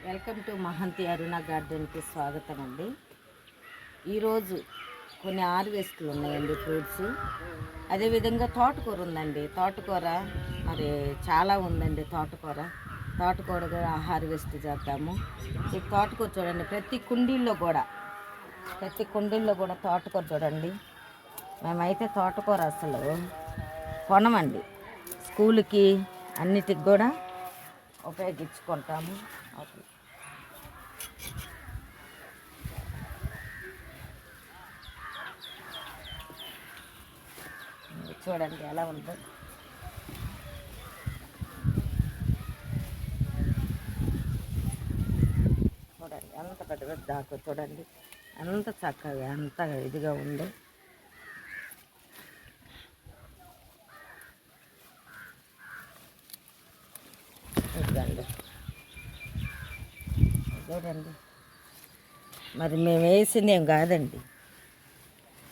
Welcome to Mahanti అరుణ గార్డెన్కి స్వాగతం అండి. ఈరోజు కొన్ని హార్వెస్ట్లు ఉన్నాయండి ఫ్రూట్స్. అదేవిధంగా తోటకూర ఉందండి. తోటకూర మరి చాలా ఉందండి. తోటకూర కూడా హార్వెస్ట్ చేద్దాము. ఈ తోటకూర చూడండి, ప్రతి కుండీల్లో కూడా తోటకూర చూడండి. మేమైతే తోటకూర అసలు కొనమండి, స్కూల్కి అన్నిటికి కూడా ఉపయోగించుకుంటాము. చూడండి ఎలా ఉందో. చూడండి ఎంత పెద్ద పెద్ద దాకా, చూడండి ఎంత చక్కగా ఎంత ఇదిగా ఉందో. చూడండి మరి మేము వేసింది ఏం కాదండి,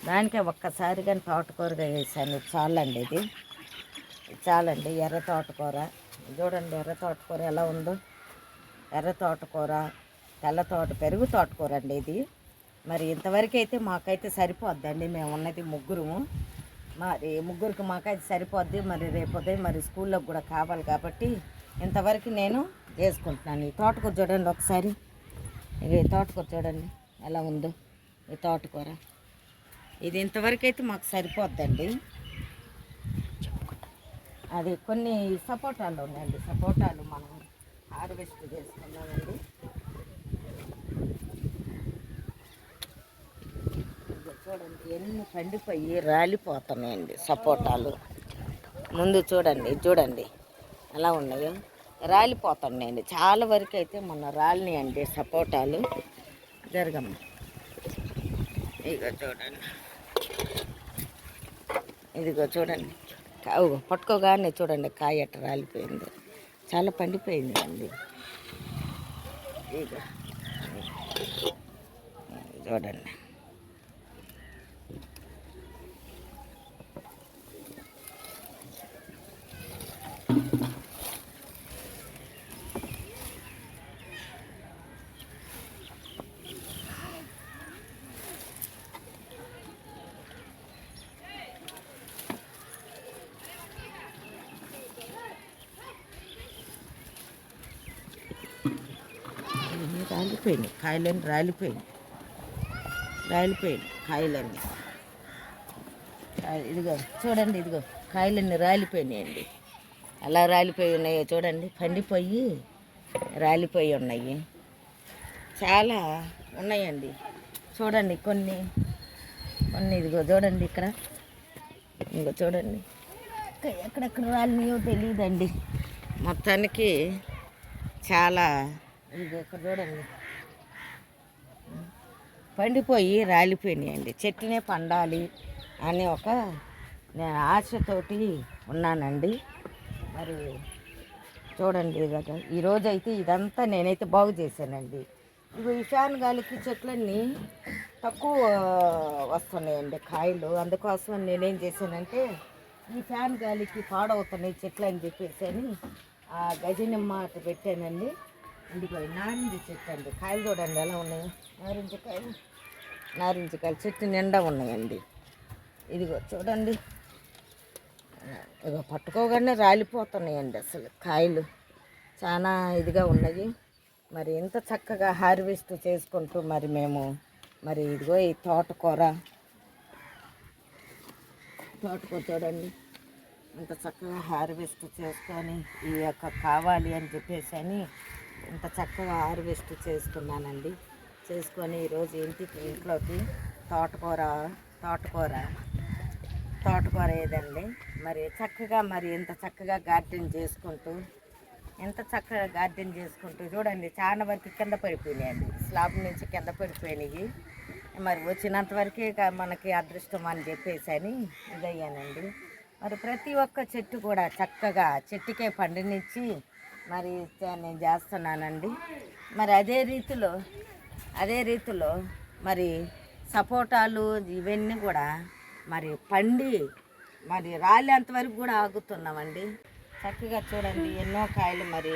దానికే ఒక్కసారి కానీ తోటకూరగా వేసాను. చాలండి, ఇది చాలండి. ఎర్ర తోటకూర చూడండి, ఎర్ర తోటకూర ఎలా ఉందో. ఎర్ర తోటకూర, తెల్ల పెరుగు తోటకూర అండి ఇది. మరి ఇంతవరకు అయితే మాకైతే సరిపోద్దండి. మేము ఉన్నది ముగ్గురము, మరి ముగ్గురికి మాకైతే సరిపోద్ది. మరి రేపు మరి స్కూల్లోకి కూడా కావాలి కాబట్టి ఇంతవరకు నేను వేసుకుంటున్నాను. ఈ తోటకూర చూడండి ఒకసారి, ఈ తోటకూర చూడండి ఎలా ఉందో. ఈ తోటకూర ఇది ఇంతవరకు అయితే మాకు సరిపోద్దండి. అది కొన్ని సపోటాలు ఉన్నాయండి, సపోటాలు మనం హార్వెస్ట్ చేసుకున్నామండి. చూడండి ఎన్ని పండిపోయి రాలిపోతున్నాయండి సపోటాలు. ముందు చూడండి ఎలా ఉన్నాయో, రాలిపోతున్నాయండి. చాలా వరకు అయితే మొన్న రాలినాయండి సపోటాలు. జరగమ్మ, ఇదిగో చూడండి పట్టుకోగానే చూడండి కాయ ఎట్ట రాలిపోయింది, చాలా పండిపోయింది అండి. ఇక చూడండి రాలిపోయినాయి కాయలన్నీ, రాలిపోయినాయి కాయలన్నీ. ఇదిగో చూడండి, ఇదిగో కాయలన్నీ రాలిపోయినాయండి. అలా రాలిపోయి ఉన్నాయో చూడండి, పండిపోయి రాలిపోయి ఉన్నాయి. చాలా ఉన్నాయండి చూడండి. కొన్ని ఇదిగో చూడండి, ఇదిగో చూడండి ఎక్కడెక్కడ రాలినాయో తెలియదండి. మొత్తానికి చాలా ఇదిగో ఇక్కడ చూడండి పండిపోయి రాలిపోయినాయండి. చెట్టునే పండాలి అని నేను ఆశతోటి ఉన్నానండి. మరి చూడండి ఈరోజైతే ఇదంతా నేనైతే బాగు చేశానండి. ఇవి ఈ ఫ్యాన్ గాలికి చెట్లన్నీ తక్కువ వస్తున్నాయండి కాయలు. అందుకోసం నేనేం చేశానంటే, ఈ ఫ్యాన్ గాలికి పాడవుతున్నాయి చెట్లు అని చెప్పేసి అని ఆ గజనిమ్మ అటు పెట్టానండి. ఇందులో నారింజ చెట్టు అండి, కాయలు చూడండి ఎలా ఉన్నాయో. నారింజకాయలు చెట్టు నిండా ఉన్నాయండి. ఇదిగో చూడండి, ఇగో పట్టుకోగానే రాలిపోతున్నాయండి అసలు కాయలు, చాలా ఇదిగా ఉన్నాయి. మరి ఇంత చక్కగా హార్వెస్ట్ చేసుకుంటూ మేము ఇదిగో ఈ తోటకూర చూడండి ఇంత చక్కగా హార్వెస్ట్ చేసుకొని ఈ కావాలి అని చెప్పేసి అని ఇంత చక్కగా హార్వెస్ట్ చేసుకున్నానండి. చేసుకొని ఈరోజు ఇంట్లోకి తోటకూర ఏదండి. మరి చక్కగా ఇంత చక్కగా గార్డెన్ చేసుకుంటూ చూడండి, చాలా వరకు కింద పడిపోయినాయండి. స్లాబ్ నుంచి కింద పడిపోయినాయి. మరి వచ్చినంత వరకే మనకి అదృష్టం అని చెప్పేసి అని ఇదయ్యానండి. మరి ప్రతి ఒక్క చెట్టు కూడా చక్కగా చెట్టుకే పండునిచ్చి మరి నేను చేస్తున్నానండి. మరి అదే రీతిలో మరి సపోటాలు ఇవన్నీ కూడా మరి పండి రాలేంత వరకు కూడా ఆగుతున్నామండి. చక్కగా చూడండి ఎన్నో కాయలు మరి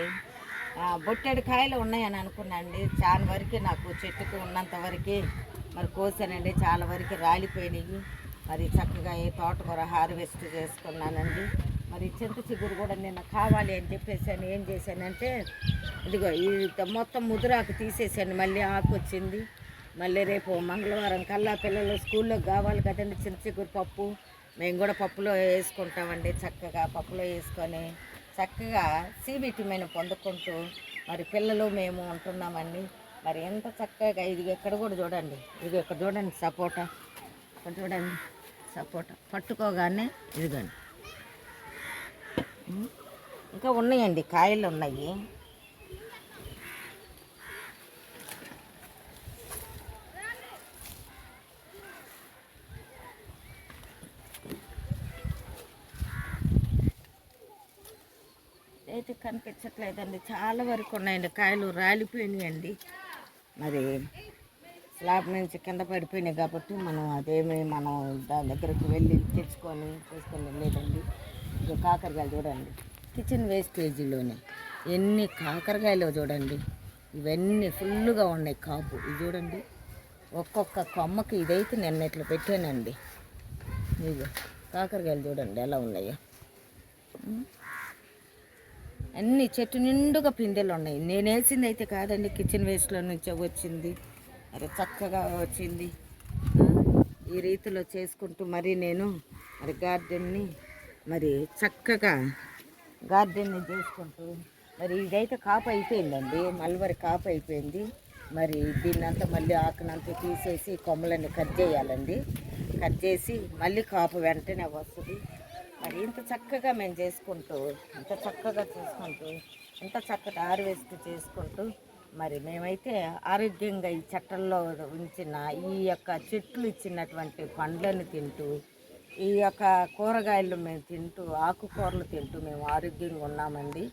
బొట్టెడు కాయలు ఉన్నాయని అనుకున్నాండి. చాలా వరకు నాకు చెట్టుకు ఉన్నంత వరకు మరి కోసానండి. చాలా వరకు రాలిపోయినాయి. మరి చక్కగా ఈ తోటకూర హార్వెస్ట్ చేసుకున్నానండి. మరి చింత చిగురు కూడా నిన్న కావాలి అని చెప్పేసాను. ఏం చేశానంటే ఇదిగో ఈ మొత్తం ముదురాకు తీసేసాను. మళ్ళీ ఆకు వచ్చింది. మళ్ళీ రేపు మంగళవారం కల్లా పిల్లలు స్కూల్లోకి కావాలి కదండి చింత చిగురు పప్పు. మేము కూడా పప్పులో వేసుకుంటామండి. చక్కగా పప్పులో వేసుకొని చక్కగా సి విటమిన్ పొందుకుంటూ మరి పిల్లలు మేము ఉంటున్నామండి. మరి ఎంత చక్కగా ఇది ఎక్కడ కూడా చూడండి. ఇది ఇక్కడ చూడండి సపోటా, ఇక్కడ చూడండి సపోటా పట్టుకోగానే ఇదిగోండి. ఇంకా ఉన్నాయండి, కాయలు ఉన్నాయి. అయితే కనిపించట్లేదండి. చాలా వరకు ఉన్నాయండి, కాయలు రాలిపోయినాయండి. మరి స్లాబ్ నుంచి కింద పడిపోయినాయి కాబట్టి మనం దాని దగ్గరికి వెళ్ళి తెచ్చుకొని లేదండి. ఇక కాకరకాయలు చూడండి, కిచెన్ వేస్టేజీలోనే ఎన్ని కాకరకాయలు చూడండి. ఇవన్నీ ఫుల్గా ఉన్నాయి కాపు. ఇది చూడండి, ఒక్కొక్క కొమ్మకి ఇదైతే నిన్న ఇట్లా పెట్టానండి. ఇదిగో కాకరకాయలు చూడండి ఎలా ఉన్నాయో. అన్ని చెట్టు నిండుగా పిందెలు ఉన్నాయి. నేను వేసింది అయితే కాదండి, కిచెన్ వేస్ట్లో నుంచి వచ్చింది. మరి చక్కగా వచ్చింది. ఈ రీతిలో చేసుకుంటూ మరి నేను మరి గార్డెన్ని మరి చక్కగా చేసుకుంటూ మరి ఇదైతే కాపు అయిపోయిందండి. మల్వరి కాపు అయిపోయింది. మరి దీన్నంతా మళ్ళీ ఆకునంతా తీసేసి కొమ్మలన్నీ కట్ చేయాలండి. కట్ చేసి మళ్ళీ కాపు వెంటనే వస్తుంది. మరి ఇంత చక్కగా మేము చేసుకుంటూ ఇంత చక్కటి హార్వెస్ట్ చేసుకుంటూ మరి మేమైతే ఆరోగ్యంగా ఈ చెట్టల్లో ఉంచిన ఈ యొక్క చెట్లు ఇచ్చినటువంటి పండ్లను తింటూ ఈ యొక్క కూరగాయలు మేము తింటూ ఆకుకూరలు తింటూ మేము ఆరోగ్యంగా ఉన్నామండి.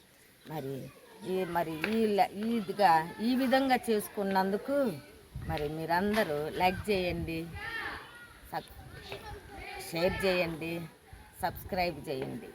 ఈ విధంగా చేసుకున్నందుకు మరి మీరందరూ లైక్ చేయండి, షేర్ చేయండి, సబ్స్క్రైబ్ చేయండి.